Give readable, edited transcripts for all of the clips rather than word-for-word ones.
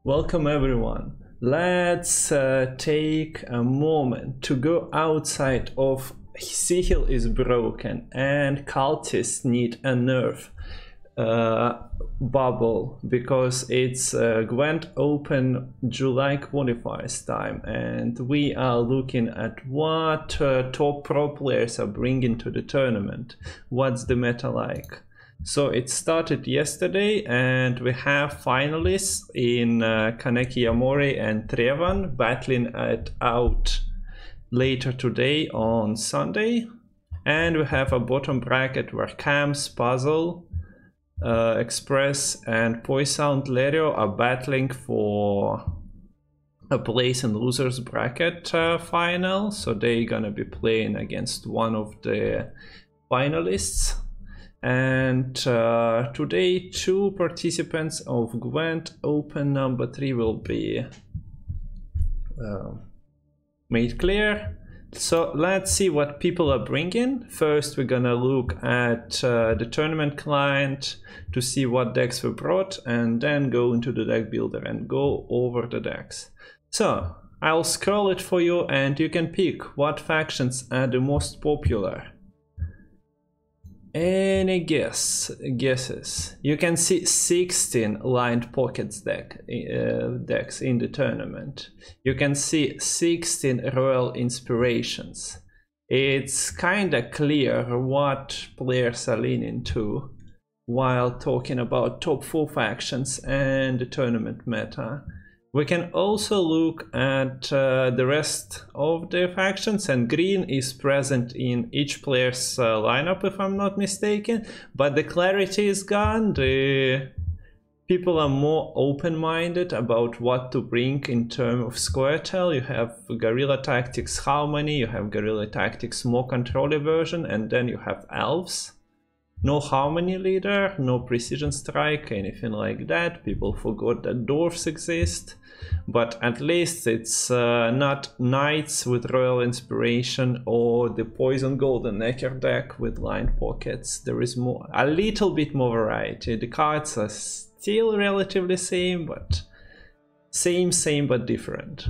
Welcome everyone. Let's take a moment to go outside of Sihil is broken and cultists need a nerf bubble because it's Gwent Open July Qualifiers time, and we are looking at what top pro players are bringing to the tournament. What's the meta like? So it started yesterday and we have finalists in Kaneki Amori and Trevan battling it out later today on Sunday. And we have a bottom bracket where Camps, Puzzle, Express and Poisound Lerio are battling for a place in losers bracket final. So they're gonna be playing against one of the finalists. And today two participants of Gwent Open number 3 will be made clear. So let's see what people are bringing. First we're gonna look at the tournament client to see what decks were brought, and then go into the deck builder and go over the decks. So I'll scroll it for you and you can pick what factions are the most popular. Any guesses? You can see 16 lined pockets decks in the tournament. You can see 16 royal inspirations. It's kinda clear what players are leaning to while talking about top 4 factions and the tournament meta. We can also look at the rest of the factions, and green is present in each player's lineup if I'm not mistaken, but the clarity is gone. The people are more open-minded about what to bring in terms of Scoia. You have Guerrilla Tactics Harmony, you have Guerrilla Tactics more controller version, and then you have Elves. No Harmony leader, no Precision Strike, anything like that. People forgot that Dwarves exist. But at least it's not Knights with Royal Inspiration or the Poison Golden Necker deck with lined pockets. There is more, a little bit more variety. The cards are still relatively same but different.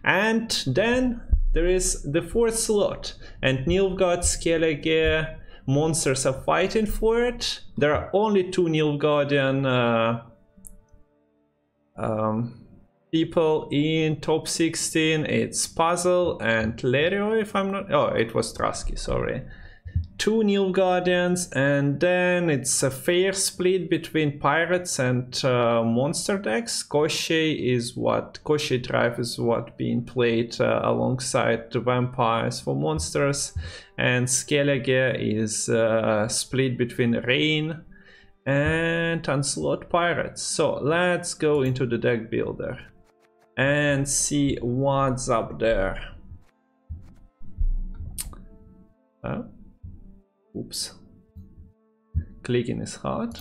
And then there is the 4th slot, and Nilfgaard, Skellige, monsters are fighting for it. There are only 2 Nilfgaardian people in top 16. It's Puzzle and Lerio, if I'm not... Oh, it was Trusky, sorry. 2 Nilfgaardians, and then it's a fair split between pirates and monster decks. Koshchei Drive is what being played alongside the vampires for monsters, and Skellige is split between Rain and Onslaught Pirates. So let's go into the deck builder and see what's up there. Oops. Clicking is hard.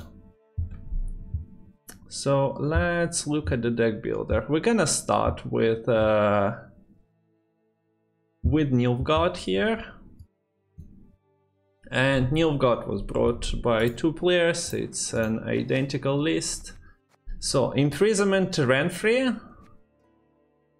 So let's look at the deck builder. We're gonna start with Nilfgaard here. And Nilfgaard was brought by 2 players. It's an identical list. So Imprisonment Renfrey.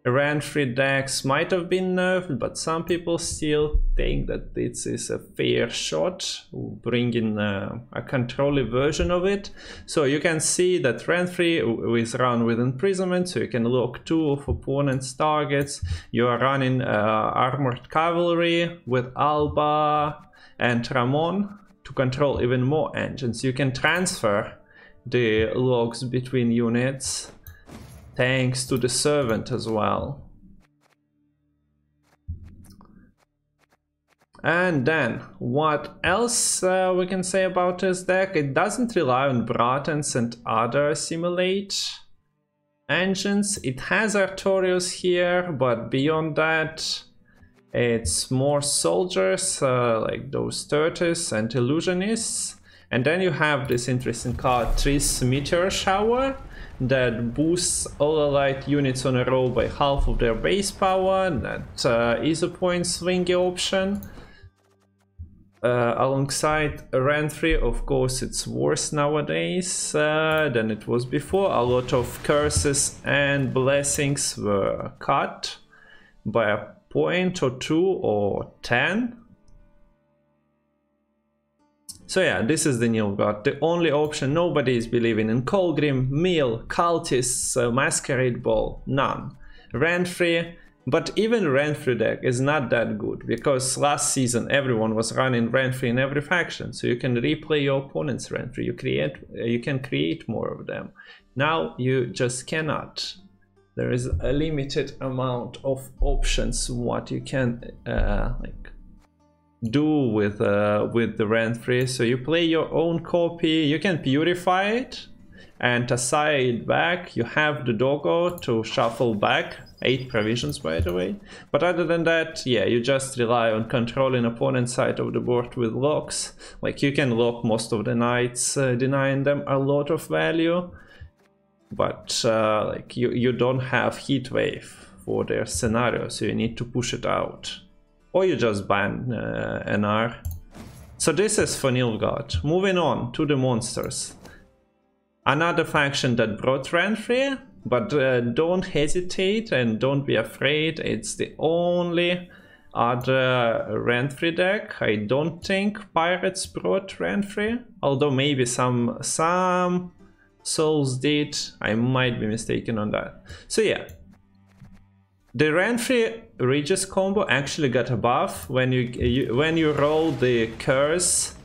Renfrey decks might have been nerfed, but some people still think that this is a fair shot, bringing a controller version of it. So you can see that Renfrey is run with Imprisonment, so you can lock 2 of opponent's targets. You are running Armored Cavalry with Alba and Ramon to control even more engines. You can transfer the logs between units thanks to the Servant as well. And then what else we can say about this deck? It doesn't rely on Bratans and other simulate engines. It has Artorios here, but beyond that it's more soldiers like those Turtles and Illusionists. And then you have this interesting card, Triss Meteor Shower, that boosts all allied units on a row by half of their base power. That is a point swingy option. alongside Renfrey, of course, it's worse nowadays than it was before. A lot of curses and blessings were cut by a point or 2 or 10. So yeah, this is the Nilfgaard, the only option. Nobody is believing in Colgrim, Mill, Cultists, Masquerade Ball, none. Renfrey. But even Renfrey deck is not that good, because last season everyone was running Renfrey in every faction, so you can replay your opponent's Renfrey, you can create more of them. Now you just cannot. There is a limited amount of options what you can do with the Renfrey. So you play your own copy, you can purify it and assign it back. You have the doggo to shuffle back. 8 provisions, by the way. But other than that, yeah, you just rely on controlling opponent's side of the board with locks. Like, you can lock most of the knights, denying them a lot of value. But like, you don't have heat wave for their scenario, so you need to push it out. Or you just ban NR. So this is for Nilfgaard. Moving on to the monsters. Another faction that brought Renfrey. But don't hesitate and don't be afraid. It's the only other Renfrey deck. I don't think Pirates brought Renfrey, although maybe some souls did. I might be mistaken on that. So yeah, the Renfrey Regis combo actually got a buff when you roll the curse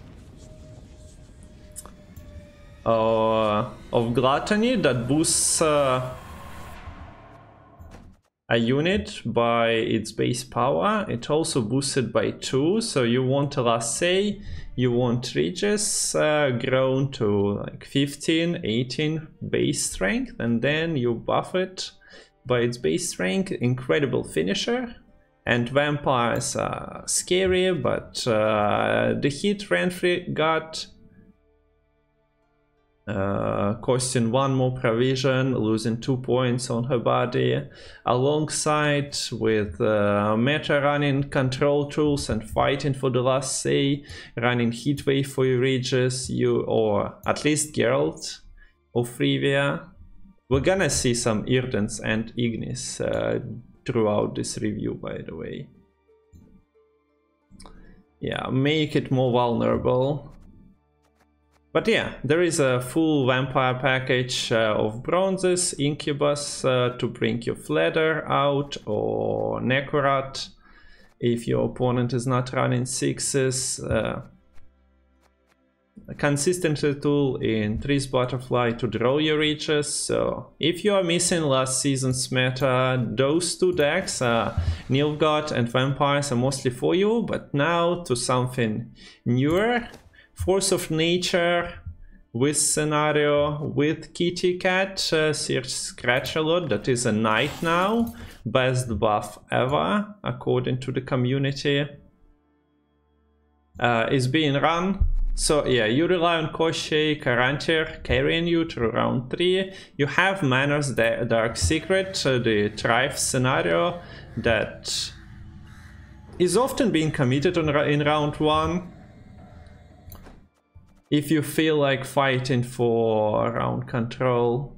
of Gluttony that boosts a unit by its base power. It also boosted by 2, so you want a Lassay, you want Regis grown to like 15, 18 base strength, and then you buff it by its base strength. Incredible finisher. And vampires are scary, but the hit Renfrey got costing 1 more provision, losing 2 points on her body, alongside with meta running control tools and fighting for the last say, running Heatwave for your Regis, or at least Geralt of Rivia. We're gonna see some Irdens and Ignis throughout this review, by the way. Yeah, make it more vulnerable. But yeah, there is a full vampire package of bronzes, Incubus to bring your Fledder out, or Nekorat if your opponent is not running 6s. A consistency tool in Tree's Butterfly to draw your Regis. So if you are missing last season's meta, those 2 decks, Nilfgaard and Vampires, are mostly for you. But now to something newer. Force of Nature with scenario with Kitty Cat, Search Scratch a lot. That is a knight now, best buff ever according to the community. Is being run. So yeah, you rely on Koshchei, Karantir carrying you to round 3. You have Manor's Dark Secret, the Thrive scenario that is often being committed in round 1. If you feel like fighting for round control,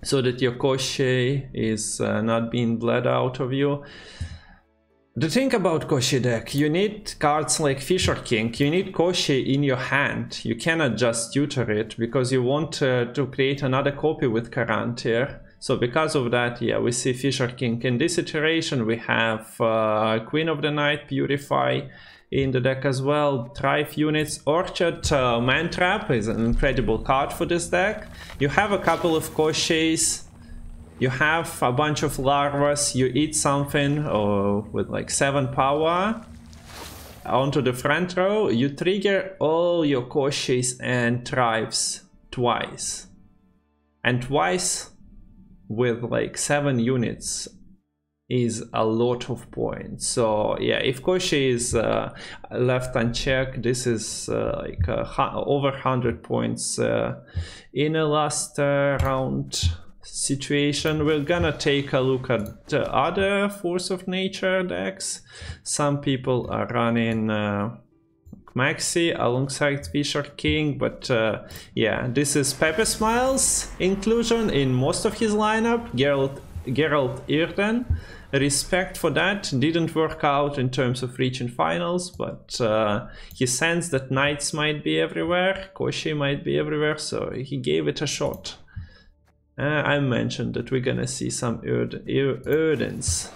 so that your Koshchei is not being bled out of you. The thing about Koshchei deck, you need cards like Fisher King, you need Koshchei in your hand. You cannot just tutor it, because you want to create another copy with Karantir. So because of that, yeah, we see Fisher King. In this iteration we have Queen of the Night, Purify in the deck as well. Thrive units. Orchard Mantrap is an incredible card for this deck. You have a couple of Koshcheis, you have a bunch of Larvas, you eat something with like 7 power onto the front row, you trigger all your Koshcheis and Thrives twice. And twice with like 7 units is a lot of points. So yeah, if Koshchei is left unchecked, this is like over 100 points in a last round situation. We're gonna take a look at the other Force of Nature decks. Some people are running Maxi alongside Fisher King, but yeah, this is Pepe Smiles inclusion in most of his lineup. Geralt Irden, respect for that. Didn't work out in terms of reaching finals, but he sensed that Knights might be everywhere, Koshi might be everywhere, so he gave it a shot. I mentioned that we're gonna see some Erdens.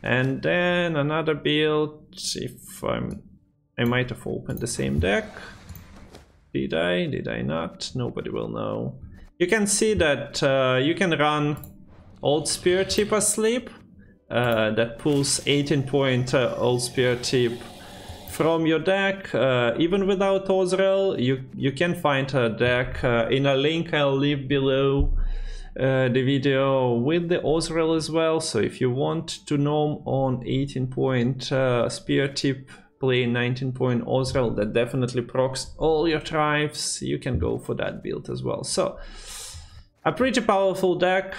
And then another build, if I might have opened the same deck. Did I not? Nobody will know. You can see that you can run Old Spear Tip Asleep that pulls 18-point Old Spear Tip from your deck. Even without Ozrel, you can find a deck in a link I'll leave below the video with the Ozrel as well. So if you want to gnome on 18-point Spear Tip, play 19-point Ozrel that definitely procs all your tribes, you can go for that build as well. So a pretty powerful deck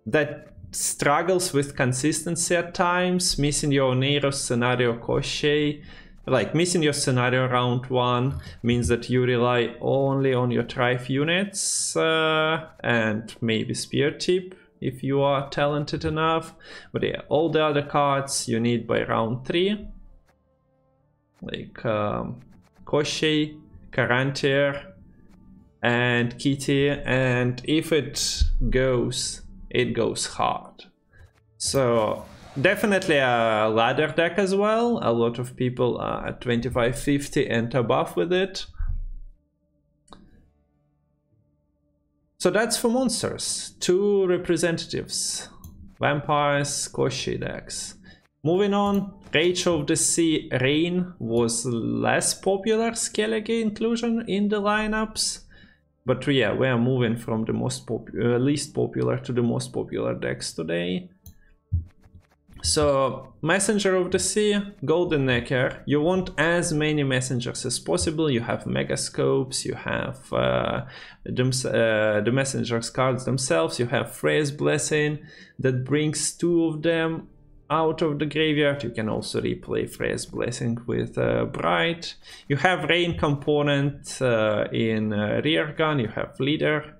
that struggles with consistency at times, missing your Nero scenario Koshei. Like missing your scenario round 1 means that you rely only on your tribe units and maybe Spear Tip if you are talented enough. But yeah, all the other cards you need by round 3. Like Koshei, Karantir, and Kitty, and if it goes hard. So definitely a ladder deck as well. A lot of people are at 25-50 and above with it. So that's for monsters. 2 representatives. Vampires, Koshi decks. Moving on, Rage of the Sea Rain was less popular Skellige inclusion in the lineups. But yeah, we are moving from the least popular to the most popular decks today. So, Messenger of the Sea, Golden Necker. You want as many messengers as possible. You have Megascopes, you have the messengers cards themselves, you have Freya's Blessing that brings 2 of them out of the graveyard. You can also replay Freya's Blessing with Bright. You have Rain component in Reargun. You have Leader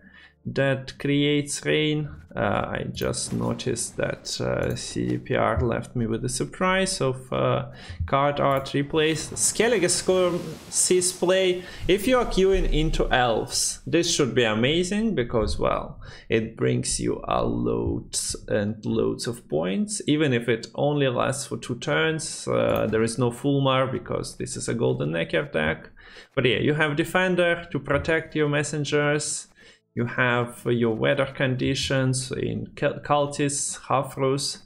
that creates Rain. I just noticed that CDPR left me with a surprise of card art replays. Skellige Scorn sees play. If you are queuing into Elves, this should be amazing because, well, it brings you a loads and loads of points. Even if it only lasts for 2 turns, there is no Fulmar because this is a Golden Necker deck. But yeah, you have Defender to protect your messengers. You have your weather conditions in cultists, Hafrus.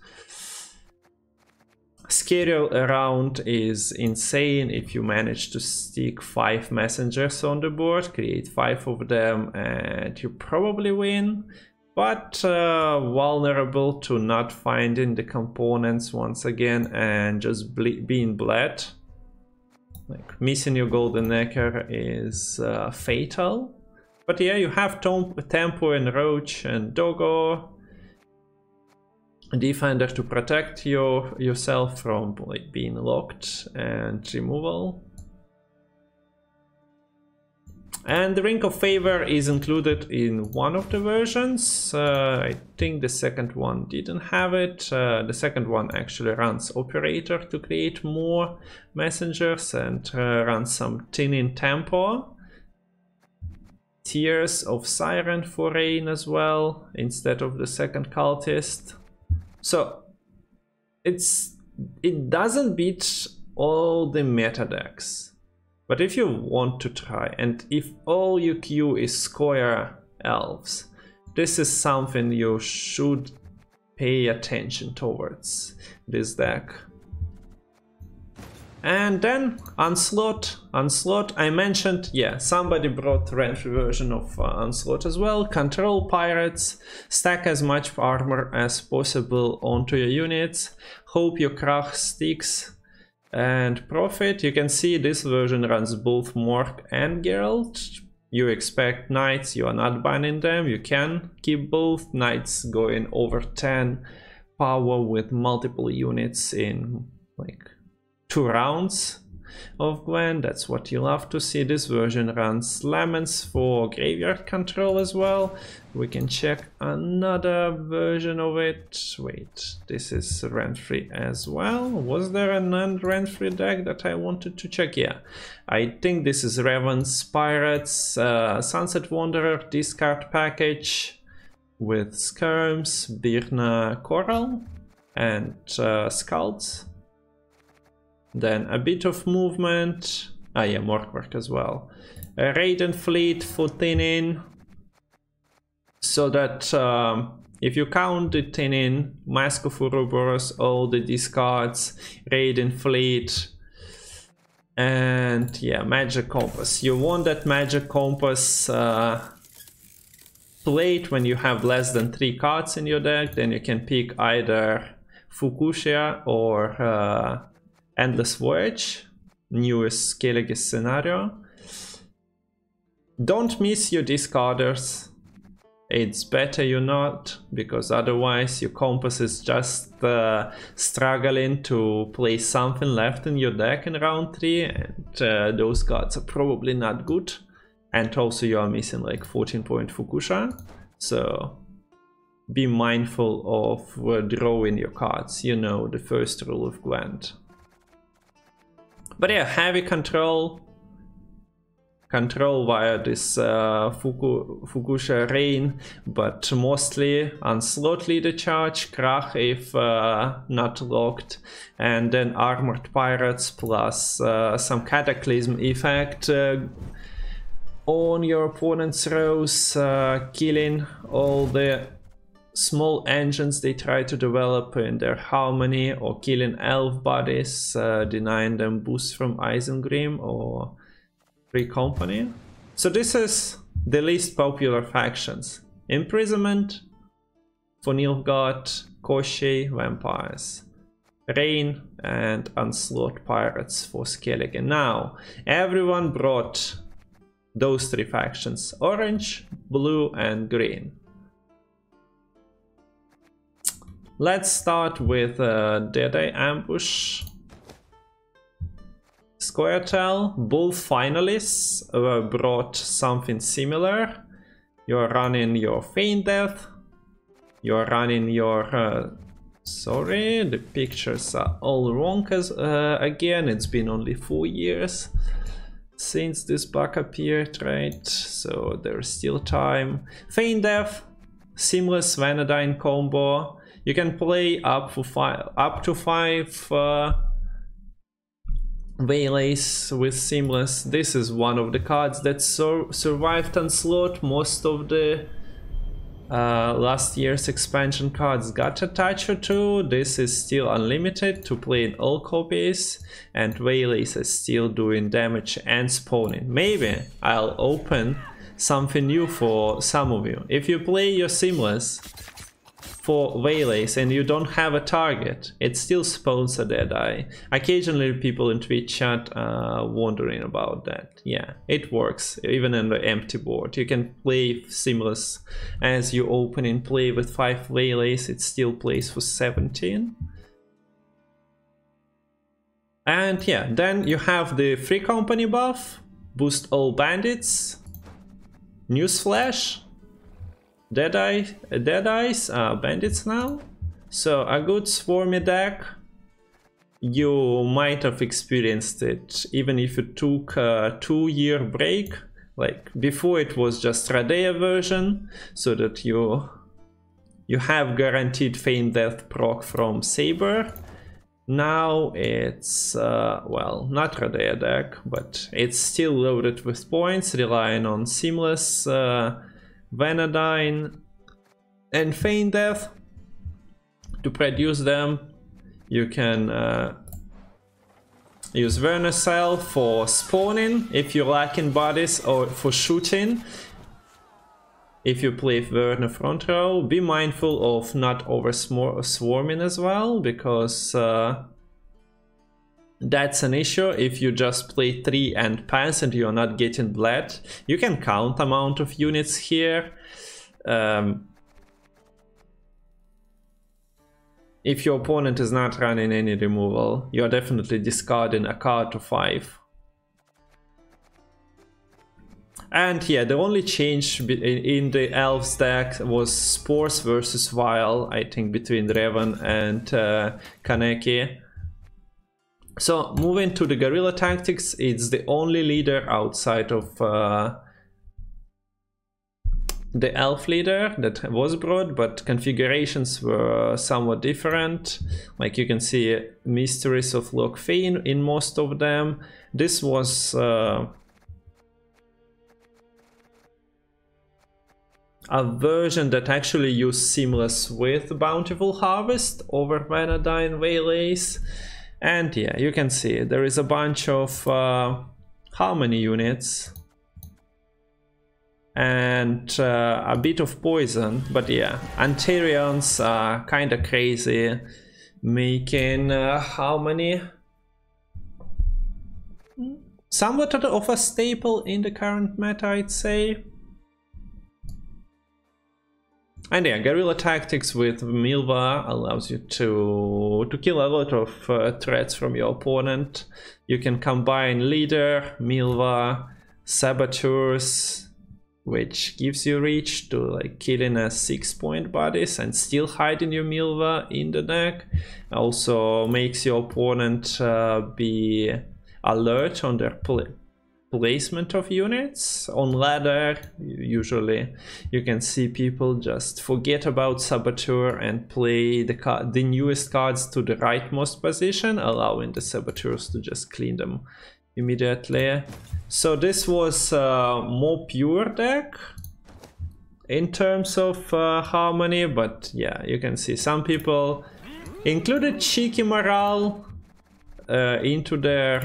Scary around is insane if you manage to stick 5 messengers on the board, create 5 of them, and you probably win. But vulnerable to not finding the components once again and just being bled. Like missing your Golden Necker is fatal. But yeah, you have Tempo and Roach and Doggo. Defender to protect yourself from like being locked and removal. And the Ring of Favor is included in one of the versions. I think the second one didn't have it. The second one actually runs Operator to create more messengers and runs some Tinin Tempo. Tears of Siren for Rain as well, instead of the second cultist. So it doesn't beat all the meta decks. But if you want to try, and if all you queue is Scoia Elves, this is something you should pay attention towards, this deck. And then Onslaught, I mentioned, yeah, somebody brought the Rentry version of Onslaught as well. Control pirates, stack as much armor as possible onto your units, hope your Krach sticks, and profit. You can see this version runs both Mork and Geralt. you expect knights, you are not banning them. You can keep both. Knights going over 10 power with multiple units in like 2 rounds of Gwent. That's what you love to see. This version runs lemons for graveyard control as well. We can check another version of it. Wait, this is rent-free as well. Was there a non-rent-free deck that I wanted to check? Yeah, I think this is Raven's Pirates, Sunset Wanderer discard package with Skirms, Birna Coral and Skulls. Then a bit of movement. Ah yeah, Morkwork as well. A Raiden Fleet for thinning. So that if you count the thinning, Mask of Ouroboros, all the discards, Raiden Fleet, and yeah, Magic Compass. You want that Magic Compass played when you have less than 3 cards in your deck. Then you can pick either Fukushia or Endless Voyage, newest Skellige scenario. Don't miss your discarders. It's better you not, because otherwise your compass is just struggling to play something left in your deck in round 3, and those cards are probably not good. And also you are missing like 14-point Fukusha, so be mindful of drawing your cards. You know the first rule of Gwent. But yeah, heavy control via this Fukusha Rain, but mostly Onslaught Leader Charge, Krach if not locked, and then Armored Pirates plus some Cataclysm effect on your opponent's rows, killing all the small engines they try to develop in their Harmony, or killing elf bodies, denying them boosts from Isengrim or Free Company. So this is the least popular factions. Imprisonment for Nilfgaard, Koshchei, Vampires, Rain and Onslaught Pirates for Skellige. Now, everyone brought those 3 factions, orange, blue and green. Let's start with Deadeye Ambush. Scoia, both finalists brought something similar. You're running your Feign Death. You're running your... sorry, the pictures are all wrong again. It's been only 4 years since this bug appeared, right? So there's still time. Feign Death, seamless Vanadine combo. You can play up to 5 Waylays with Seamless. This is one of the cards that survived Onslaught. Most of the last year's expansion cards got a touch or 2. This is still unlimited to play in all copies, and Waylays is still doing damage and spawning. Maybe I'll open something new for some of you. If you play your Seamless for Waylays and you don't have a target, it still spawns a Deadeye. Occasionally people in Twitch chat wondering about that. Yeah, it works even on the empty board. You can play Seamless as you open and play with 5 Waylays, it still plays for 17. And yeah, then you have the Free Company buff, boost all bandits, Newsflash, Deadeyes, bandits now. So a good swarmy deck. You might have experienced it even if you took a 2-year break. Like before it was just Radea version, so that you have guaranteed Feign Death proc from Saber. Now it's, well, not Radea deck, but it's still loaded with points, relying on Seamless, Vanadine and Feign Death to produce them. You can use Vernacell for spawning if you're lacking bodies, or for shooting if you play Verna front row. Be mindful of not over swarming as well, because That's an issue if you just play 3 and pass and you're not getting bled. You can count amount of units here. If your opponent is not running any removal, you're definitely discarding a card to 5. And yeah, the only change in the Elves deck was Spores versus Vile, I think, between Revan and Kaneki. So moving to the Guerrilla Tactics, it's the only leader outside of the Elf leader that was brought, but configurations were somewhat different. Like you can see Mysteries of Loch Fane in most of them. This was a version that actually used Seamless with Bountiful Harvest over Vanadine Waylays. And yeah, you can see there is a bunch of Harmony units and a bit of poison, but yeah, Antarians are kind of crazy, making Harmony somewhat of a staple in the current meta, I'd say. And yeah, Guerrilla Tactics with Milva allows you to kill a lot of threats from your opponent. You can combine Leader, Milva, Saboteurs, which gives you reach to like killing a 6-point bodies and still hiding your Milva in the deck. Also makes your opponent be alert on their placement of units. On ladder, usually you can see people just forget about Saboteur and play the newest cards to the rightmost position, allowing the Saboteurs to just clean them immediately. So this was a more pure deck in terms of Harmony, but yeah, you can see some people included Cheeky Morale into their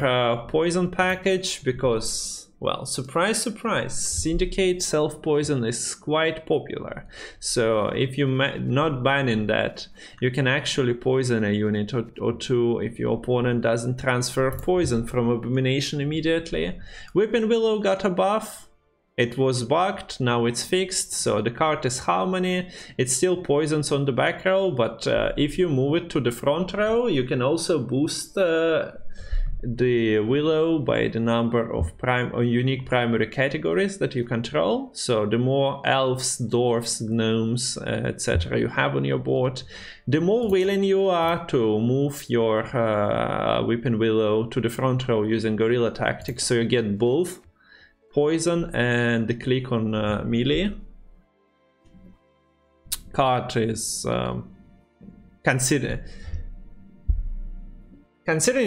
poison package because, well, surprise surprise, Syndicate self-poison is quite popular. So if you're not banning that, you can actually poison a unit or two if your opponent doesn't transfer poison from Abomination immediately. Weeping Willow got a buff. It was bugged, now it's fixed, so the card is Harmony. It still poisons on the back row, but if you move it to the front row, you can also boost the Willow by the number of unique primary categories that you control. So the more elves, dwarves, gnomes, etc. you have on your board, the more willing you are to move your Weeping Willow to the front row using Guerrilla Tactics, so you get both poison and the click on melee. Card is considering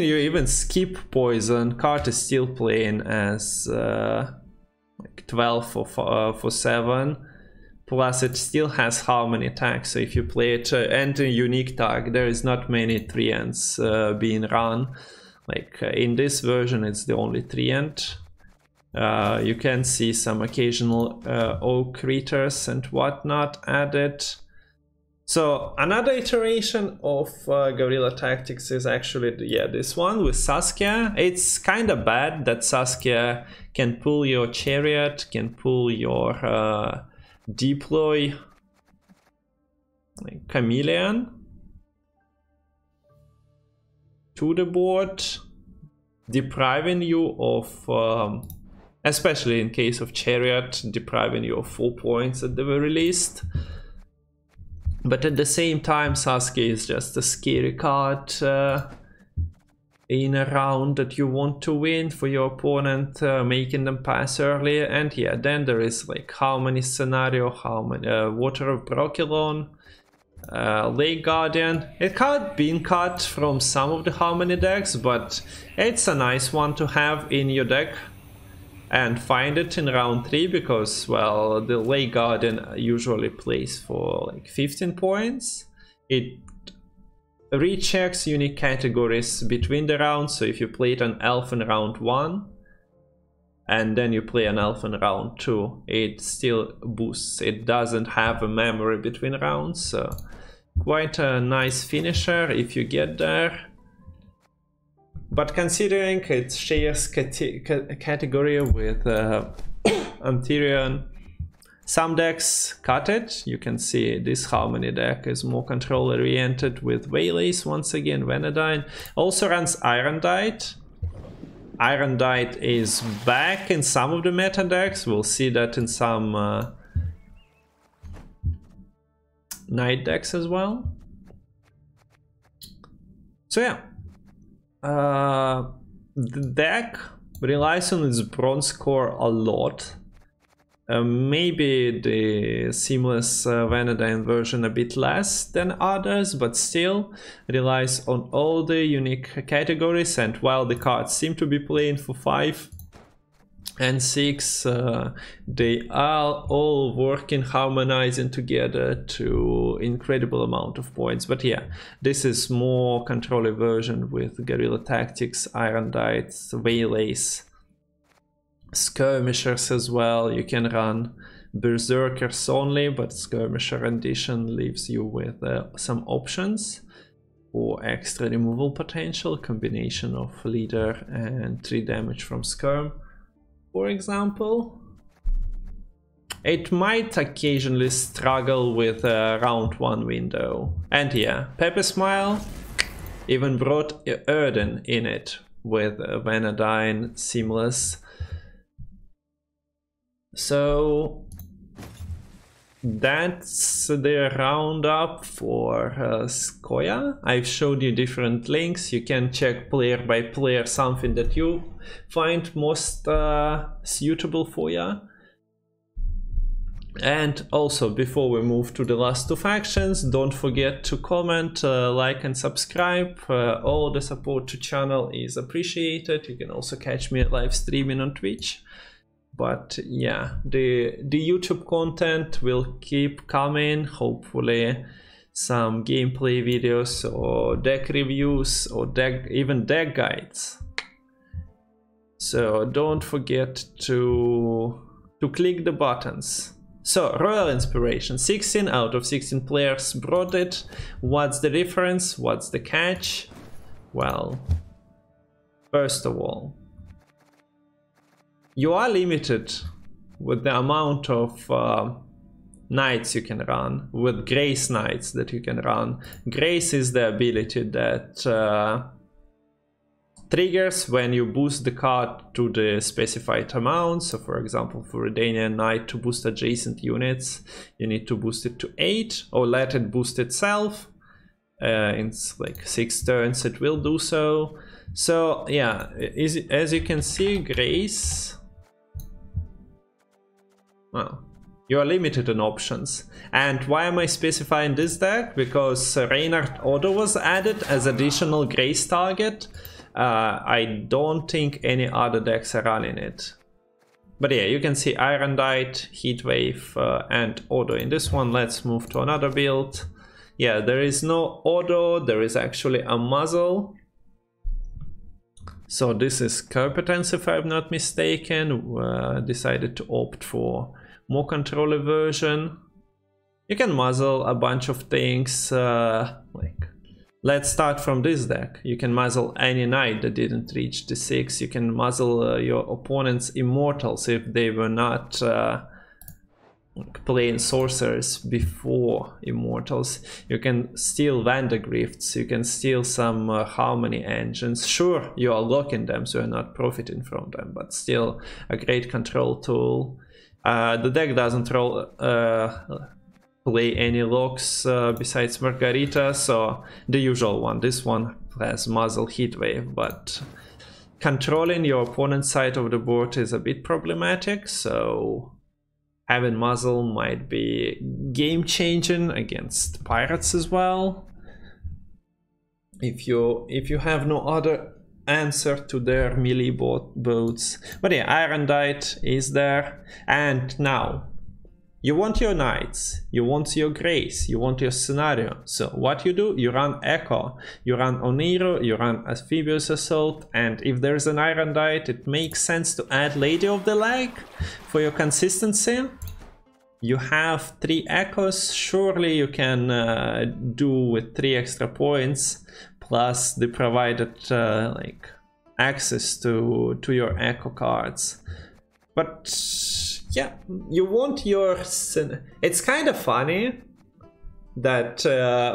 you even skip poison, card is still playing as like 12 for 7, plus it still has Harmony attack, so if you play it and a unique tag, there is not many 3-ends being run. Like in this version it's the only 3-end. You can see some occasional oak critters and whatnot added. So another iteration of Guerrilla Tactics is actually, yeah, this one with Saskia. It's kind of bad that Saskia can pull your Chariot, can pull your Deploy like Chameleon to the board, depriving you of especially in case of Chariot, depriving you of 4 points at the very least. But at the same time, Saskia is just a scary card in a round that you want to win for your opponent, making them pass early. And yeah, then there is like Harmony scenario, Water of Brokilon, Lake Guardian. It had been cut from some of the Harmony decks, but it's a nice one to have in your deck and find it in round 3 because, well, the Lake Guardian usually plays for like 15 points. It rechecks unique categories between the rounds, so if you played an elf in round 1 and then you play an elf in round 2, it still boosts. It doesn't have a memory between rounds, so quite a nice finisher if you get there. But considering it shares category with Anterion, some decks cut it. You can see this Harmony deck is more control oriented with Waylace, once again Vanadine. Also runs Irondite. Irondite is back in some of the meta decks. We'll see that in some Knight decks as well. So yeah, the deck relies on its bronze core a lot. Maybe the seamless Vanadine version a bit less than others, but still relies on all the unique categories. And while the cards seem to be playing for 5 and 6, they are all working, harmonizing together to incredible amount of points. But yeah, this is more controller version with Guerrilla Tactics, Irondite, Waylace, Skirmishers as well. You can run Berserkers only, but Skirmisher Rendition leaves you with some options for extra removal potential, combination of Leader and 3 damage from Skirm, for example. It might occasionally struggle with a round 1 window. And yeah, Pepe Smile even brought Erden in it with Vanadine Seamless. So that's the roundup for Scoia. I've showed you different links. You can check player by player something that you find most suitable for you. And also, before we move to the last 2 factions, don't forget to comment, like and subscribe. All the support to channel is appreciated. You can also catch me live streaming on Twitch. But yeah, the YouTube content will keep coming. Hopefully some gameplay videos or deck reviews or even deck guides. So don't forget to click the buttons. So Royal Inspiration, 16 out of 16 players brought it. What's the difference? What's the catch? Well, first of all, you are limited with the amount of knights you can run, with Grace Knights that you can run. Grace is the ability that triggers when you boost the card to the specified amount. So for example, for Redanian Knight, to boost adjacent units, you need to boost it to 8 or let it boost itself. In like 6 turns it will do so. So yeah, as you can see, Grace, well, you are limited in options. And why am I specifying this deck? Because Reinhardt Odo was added as additional Grace target. I don't think any other decks are running it. But yeah, you can see Irondite, Heatwave, and Odo in this one. Let's move to another build. Yeah, there is no Odo, there is actually a muzzle. So this is Carpetence, if I'm not mistaken. Decided to opt for more controller version. You can muzzle a bunch of things, like, let's start from this deck. You can muzzle any knight that didn't reach the 6. You can muzzle your opponent's immortals if they were not playing sorcerers before immortals. You can steal Vandergrifts. You can steal some Harmony engines. Sure, you are locking them, so you're not profiting from them, but still a great control tool. The deck doesn't play any locks besides Margarita, so the usual one. This one has muzzle, Heatwave, but controlling your opponent's side of the board is a bit problematic, so having muzzle might be game changing against pirates as well. If you have no other answer to their melee boats. But yeah, Irondite is there. And now you want your knights, you want your Grace, you want your scenario. So what you do, you run Echo, you run Oniro, you run Amphibious Assault, and if there's an Irondite, it makes sense to add Lady of the Lake for your consistency. You have 3 Echoes, surely you can do with 3 extra points, plus the provided like access to your echo cards. But yeah, you want your... It's kind of funny that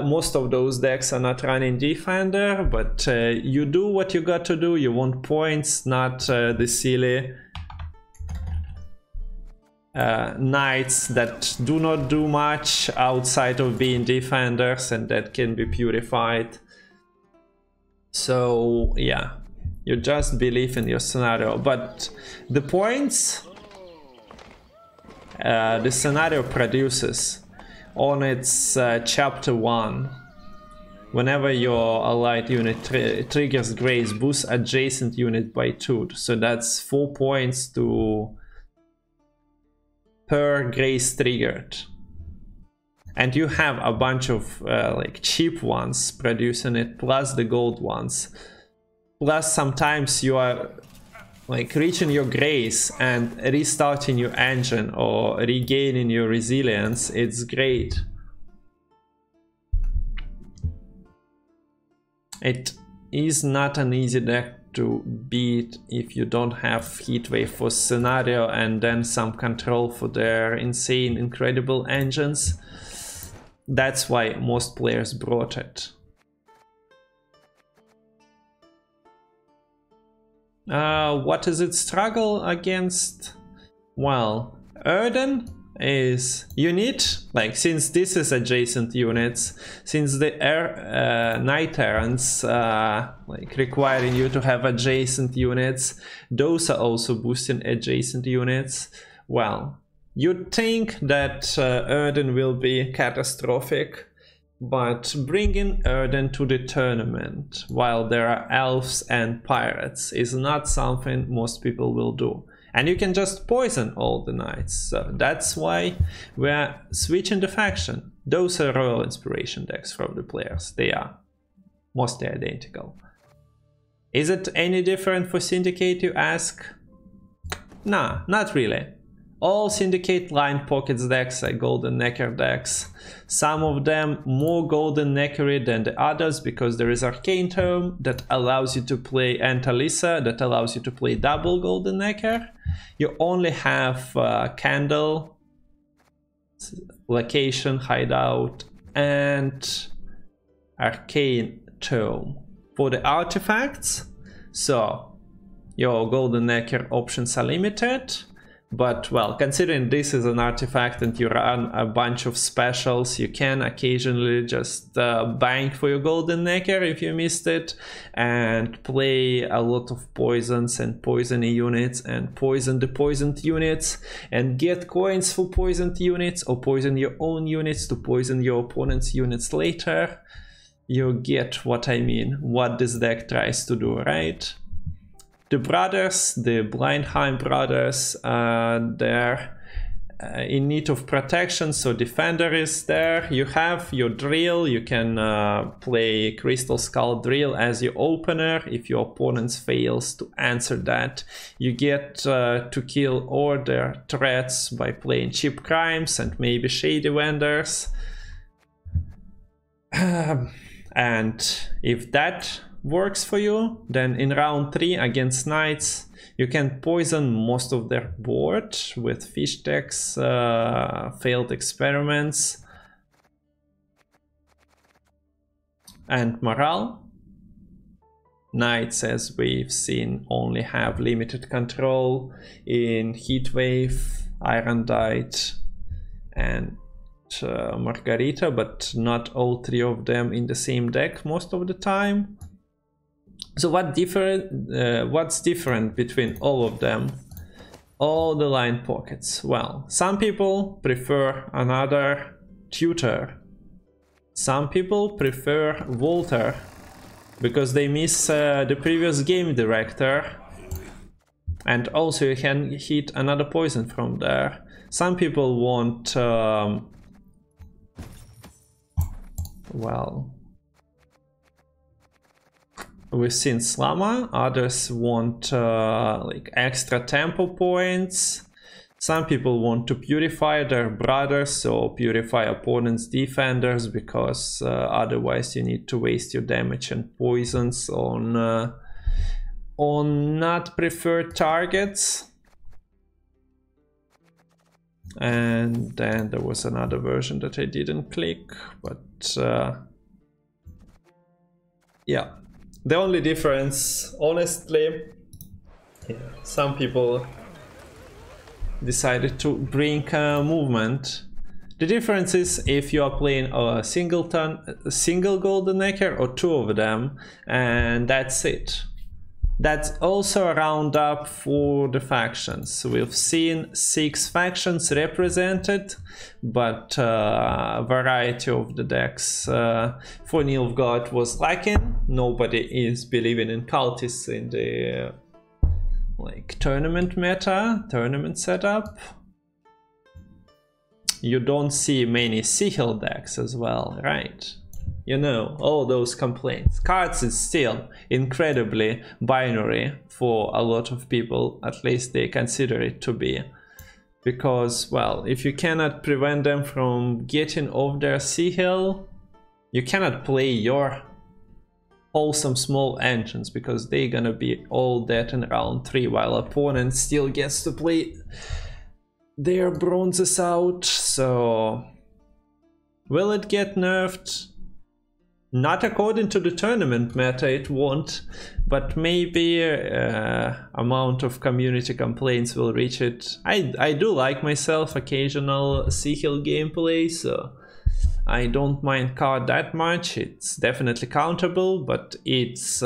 most of those decks are not running Defender, but you do what you got to do. You want points, not the silly knights that do not do much outside of being defenders and that can be purified. So yeah, you just believe in your scenario, but the points the scenario produces on its chapter 1, whenever your allied unit triggers grace, boosts adjacent unit by 2. So that's 4 points per grace triggered. And you have a bunch of like cheap ones producing it, plus the gold ones. Plus sometimes you are like reaching your grace and restarting your engine or regaining your resilience. It's great. It is not an easy deck to beat if you don't have Heatwave for scenario and then some control for their insane, incredible engines. That's why most players brought it. What is its struggle against? Well, Erden is you need, like, since this is adjacent units, since the Knight Errants like requiring you to have adjacent units, those are also boosting adjacent units. Well, you'd think that Erden will be catastrophic, but bringing Erden to the tournament while there are elves and pirates is not something most people will do. And you can just poison all the knights, so that's why we're switching the faction. Those are Royal Inspiration decks from the players. They are mostly identical. Is it any different for Syndicate, you ask? Nah, not really. All Syndicate line pockets decks are Golden Necker decks. Some of them more Golden Neckery than the others because there is Arcane Tome that allows you to play, and Talisa that allows you to play double Golden Necker. You only have Candle, Location, Hideout, and Arcane Tome for the artifacts. So your Golden Necker options are limited. But, well, considering this is an artifact and you run a bunch of specials, you can occasionally just bank for your Golden Necker if you missed it and play a lot of poisons and poison units and poison the poisoned units and get coins for poisoned units or poison your own units to poison your opponent's units later. You get what I mean, what this deck tries to do, right? The brothers, the Blindheim brothers, they're in need of protection, so Defender is there. You have your Drill, you can play Crystal Skull Drill as your opener. If your opponent fails to answer that, you get to kill all their threats by playing Cheap Crimes and maybe Shady Vendors. And if that works for you, then in round 3 against Knights, you can poison most of their board with fish decks, failed experiments, and morale. Knights, as we've seen, only have limited control in Heatwave, Irondite, and Margarita, but not all 3 of them in the same deck most of the time. So what's different between all of them? All the line pockets. Well, some people prefer another tutor. Some people prefer Volter because they miss the previous game director. And also you can hit another poison from there. Some people want well, we've seen Slama, others want like extra tempo points. Some people want to purify their brothers, so purify opponents' defenders, because otherwise you need to waste your damage and poisons on on not preferred targets. And then there was another version that I didn't click, but yeah, the only difference, honestly, some people decided to bring movement. The difference is if you are playing a single golden necker or two of them, and that's it. That's also a roundup for the factions. We've seen 6 factions represented, but variety of the decks for Nilfgaard was lacking. Nobody is believing in cultists in the like tournament meta, tournament setup. You don't see many sihil decks as well, right? You know, all those complaints. Cards is still incredibly binary for a lot of people, at least they consider it to be. Because, well, if you cannot prevent them from getting off their sihil, you cannot play your wholesome small engines, because they're gonna be all dead in round 3, while opponent still gets to play their bronzes out. So, will it get nerfed? Not according to the tournament meta, it won't, but maybe amount of community complaints will reach it. I do like myself occasional sihil gameplay, so I don't mind card that much. It's definitely countable, but it's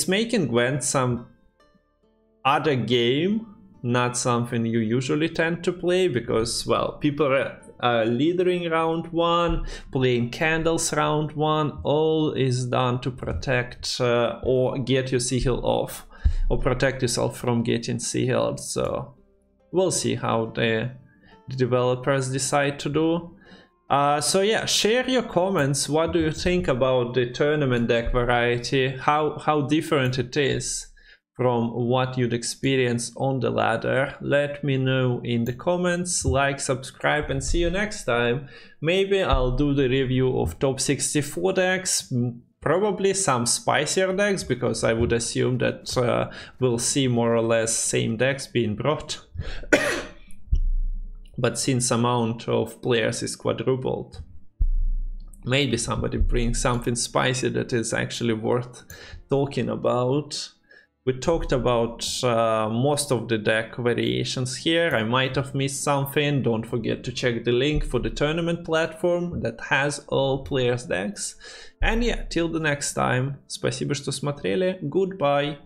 making Gwent some other game, not something you usually tend to play, because, well, people are leadering round 1, playing candles round 1, all is done to protect or get your sihil off, or protect yourself from getting sihiled. So we'll see how the developers decide to do. So yeah, share your comments. What do you think about the tournament deck variety? How different it is from what you'd experience on the ladder? Let me know in the comments. Like, subscribe, and see you next time. Maybe I'll do the review of top 64 decks, probably some spicier decks, because I would assume that we'll see more or less same decks being brought. But since amount of players is quadrupled, maybe somebody brings something spicy that is actually worth talking about. We talked about most of the deck variations here. I might have missed something. Don't forget to check the link for the tournament platform that has all players' decks. And yeah, till the next time. Спасибо, что смотрели. Goodbye.